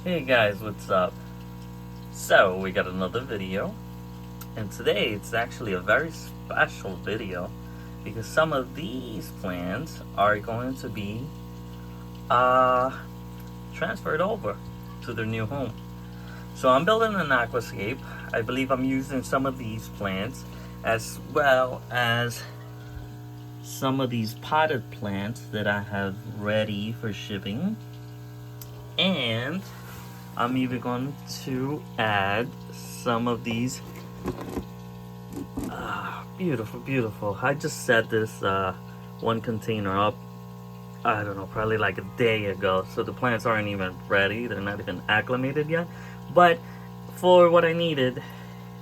Hey guys, what's up? So, we got another video, and today it's actually a very special video because some of these plants are going to be transferred over to their new home. So I'm building an aquascape. I believe I'm using some of these plants as well as some of these potted plants that I have ready for shipping, and I'm even going to add some of these beautiful. I just set this one container up, I don't know, probably like a day ago, so the plants aren't even ready. They're not even acclimated yet, but for what I needed,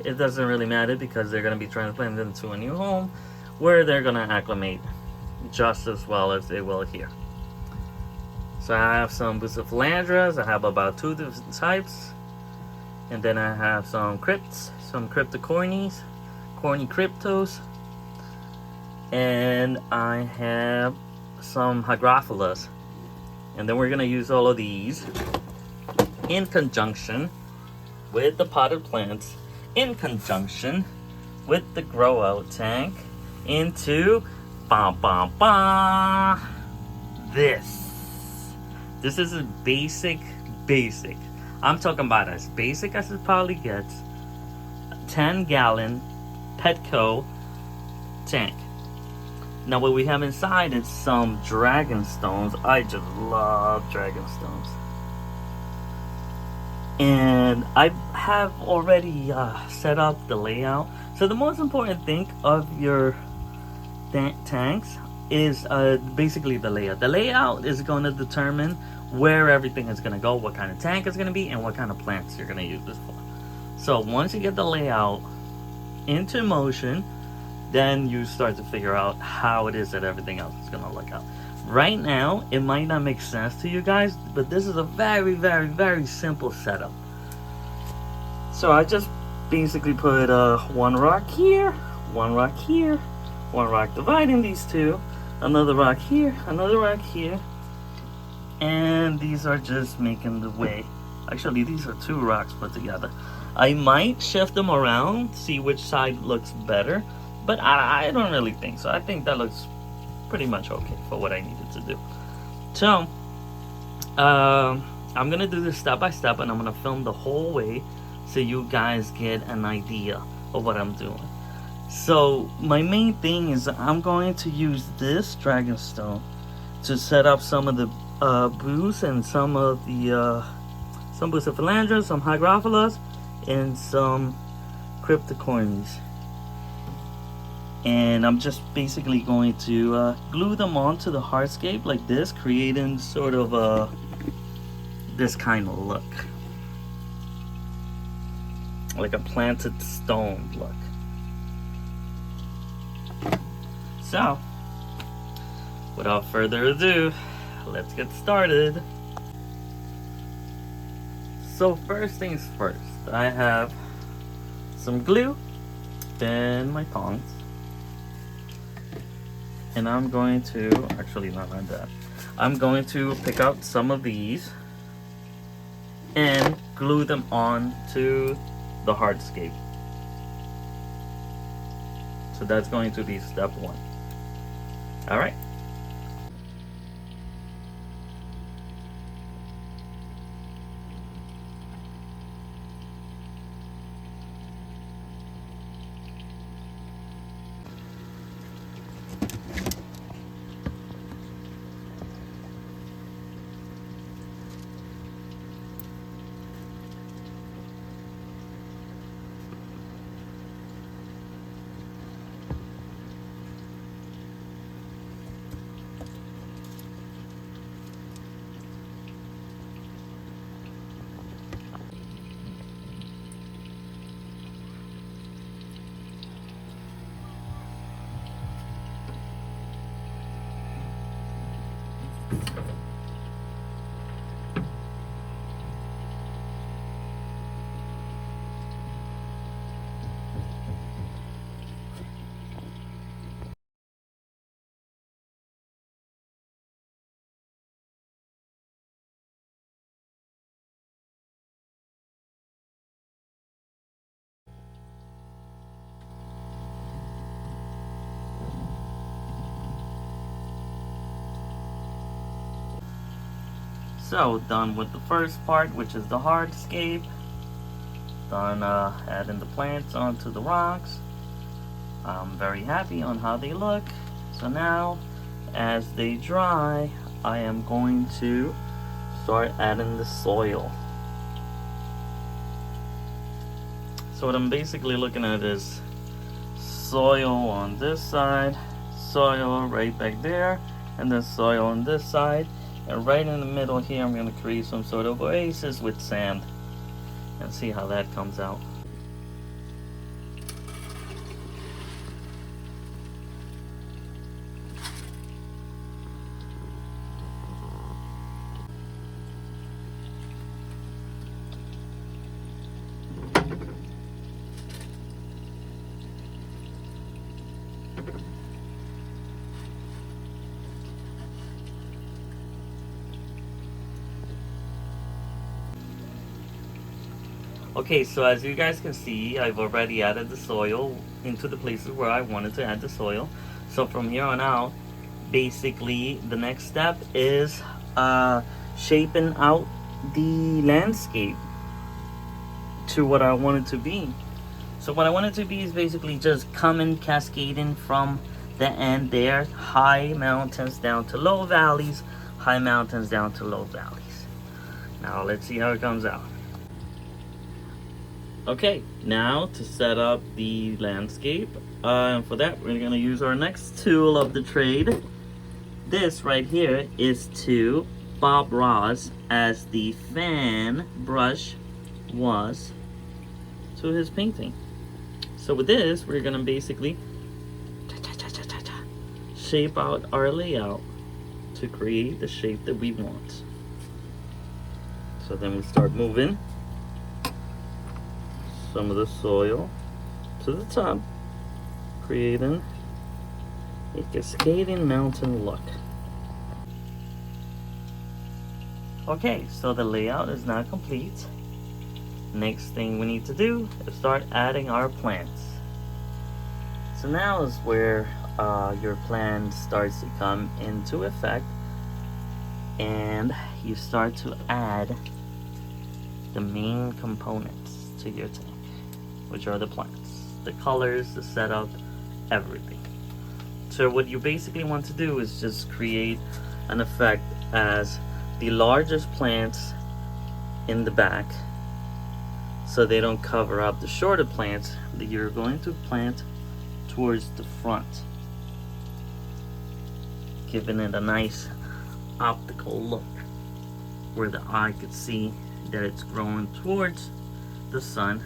it doesn't really matter because they're going to be transplanted into a new home where they're going to acclimate just as well as they will here. So I have some bucephalandras. I have about 2 different types, and then I have some crypts, some cryptocornis, corny cryptos, and I have some hygrophilas. And then we're gonna use all of these in conjunction with the potted plants, in conjunction with the grow out tank, into this. This is a basic. I'm talking about as basic as it probably gets. 10-gallon Petco tank. Now what we have inside is some dragon stones. I just love dragon stones. And I have already set up the layout. So the most important thing of your tanks is basically the layout. The layout is going to determine where everything is going to go, what kind of tank it's going to be, and what kind of plants you're going to use this for. So once you get the layout into motion, then you start to figure out how it is that everything else is going to look out. Right now, it might not make sense to you guys, but this is a very simple setup. So I just basically put one rock here, one rock here, one rock dividing these two, another rock here, another rock here, and these are just making the way. Actually, these are 2 rocks put together. I might shift them around, see which side looks better, but I don't really think so. I think that looks pretty much okay for what I needed to do. So I'm gonna do this step by step, and I'm gonna film the whole way so you guys get an idea of what I'm doing. So my main thing is I'm going to use this dragonstone to set up some of the booths and some of the some bucephalandras, some hygrophilas, and some cryptocornis. And I'm just basically going to glue them onto the hardscape like this, creating sort of this kind of look, like a planted stone look. So, without further ado, let's get started. So first things first, I have some glue and my tongs. And I'm going to, actually not like that, I'm going to pick out some of these and glue them on to the hardscape. So that's going to be step 1. All right. So done with the first part, which is the hardscape. Done adding the plants onto the rocks. I'm very happy on how they look. So now, as they dry, I am going to start adding the soil. So what I'm basically looking at is soil on this side, soil right back there, and then soil on this side. And right in the middle here, I'm going to create some sort of oasis with sand and see how that comes out. Okay, so as you guys can see, I've already added the soil into the places where I wanted to add the soil. So from here on out, basically the next step is shaping out the landscape to what I want it to be. So what I want it to be is basically just coming cascading from the end there, high mountains down to low valleys, high mountains down to low valleys. Now let's see how it comes out. Okay, now to set up the landscape, and for that we're going to use our next tool of the trade. This right here is to Bob Ross as the fan brush was to his painting. So with this, we're going to basically shape out our layout to create the shape that we want. So then we start moving some of the soil to the top, creating a cascading mountain look. Okay, so the layout is now complete. Next thing we need to do is start adding our plants. So now is where your plan starts to come into effect, and you start to add the main components to your tank, which are the plants, the colors, the setup, everything. So what you basically want to do is just create an effect as the largest plants in the back, so they don't cover up the shorter plants that you're going to plant towards the front, giving it a nice optical look where the eye could see that it's growing towards the sun,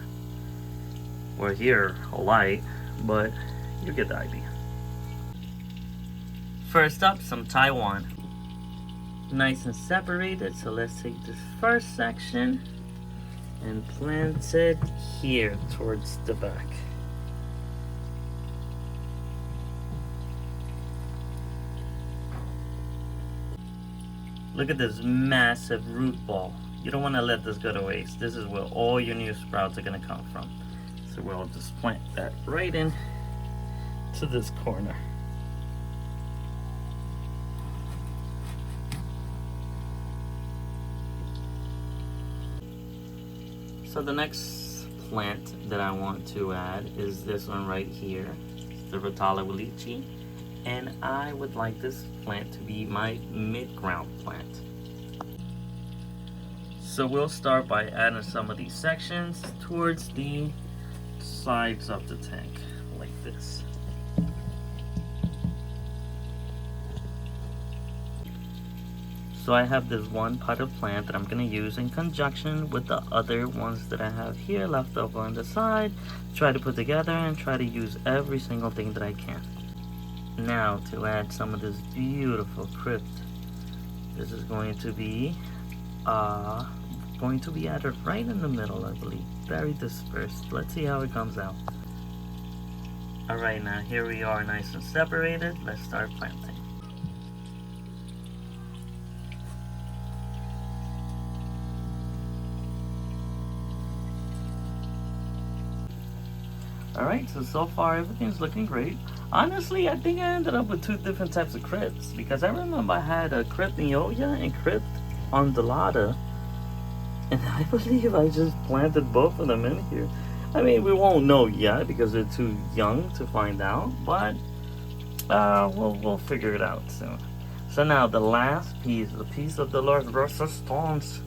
or here a light, but you get the idea. First up, some Taiwan, nice and separated. So let's take this first section and plant it here towards the back. Look at this massive root ball. You don't want to let this go to waste. This is where all your new sprouts are going to come from. So we'll just plant that right in to this corner. So the next plant that I want to add is this one right here, the Rotala Walichi, and I would like this plant to be my mid-ground plant. So we'll start by adding some of these sections towards the sides of the tank, like this. So I have this one potted plant that I'm going to use in conjunction with the other ones that I have here left over on the side. Try to put together and try to use every single thing that I can. Now to add some of this beautiful crypt. This is going to be added right in the middle, I believe. Very dispersed. Let's see how it comes out. Alright, now here we are nice and separated. Let's start planting. Alright, so far everything's looking great. Honestly, I think I ended up with two different types of crypts, because I remember I had a crypt Nioya and crypt undulata, and I believe I just planted both of them in here. I mean, we won't know yet because they're too young to find out, but we'll figure it out soon. So now the last piece, the piece of the Los Resistance,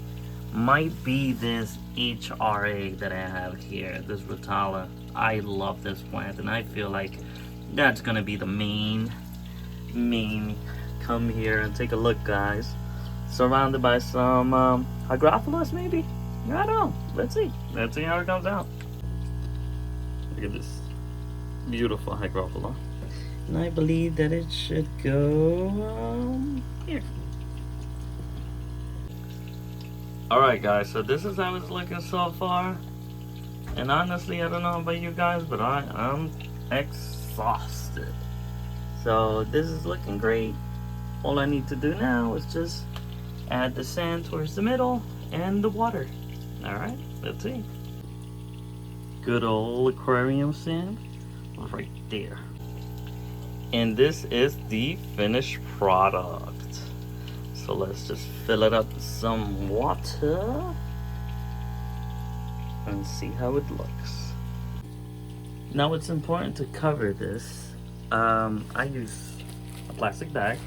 might be this HRA that I have here, this Rotala. I love this plant, and I feel like that's gonna be the main. Come here and take a look, guys. Surrounded by some Hygrophilus, maybe? I don't know. Let's see how it comes out. Look at this beautiful Hygrophila. And I believe that it should go here. Alright guys, so this is how it's looking so far. And honestly, I don't know about you guys, but I am exhausted. So this is looking great. All I need to do now is just add the sand towards the middle and the water. Alright, let's see. Good old aquarium sand right there. And this is the finished product. So let's just fill it up with some water and see how it looks. Now it's important to cover this. I use a plastic bag.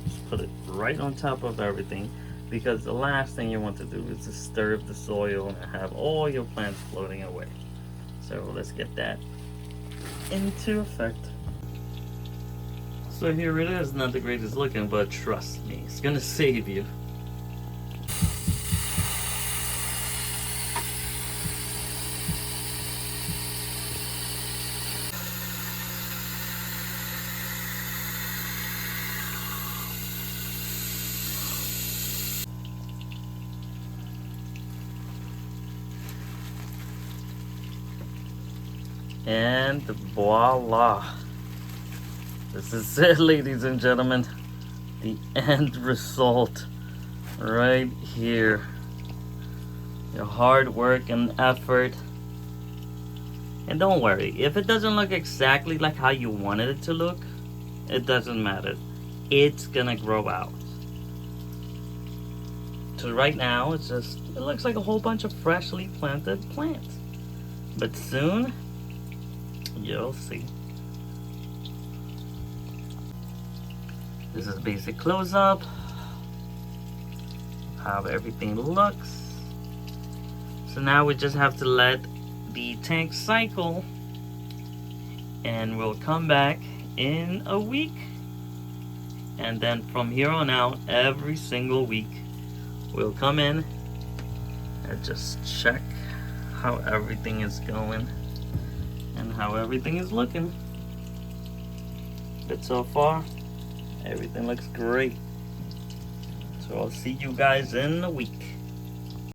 Just put it right on top of everything, because the last thing you want to do is disturb the soil and have all your plants floating away. So let's get that into effect. So here it is, not the greatest looking, but trust me, it's gonna save you. And voila. This is it, ladies and gentlemen. The end result right here. Your hard work and effort. And don't worry, if it doesn't look exactly like how you wanted it to look, it doesn't matter. It's gonna grow out. So right now, it looks like a whole bunch of freshly planted plants. But soon, you'll see. This is a basic close-up, how everything looks. So now we just have to let the tank cycle, and we'll come back in a week. And then from here on out, every single week, we'll come in and just check how everything is going and how everything is looking. But so far, everything looks great. So I'll see you guys in a week.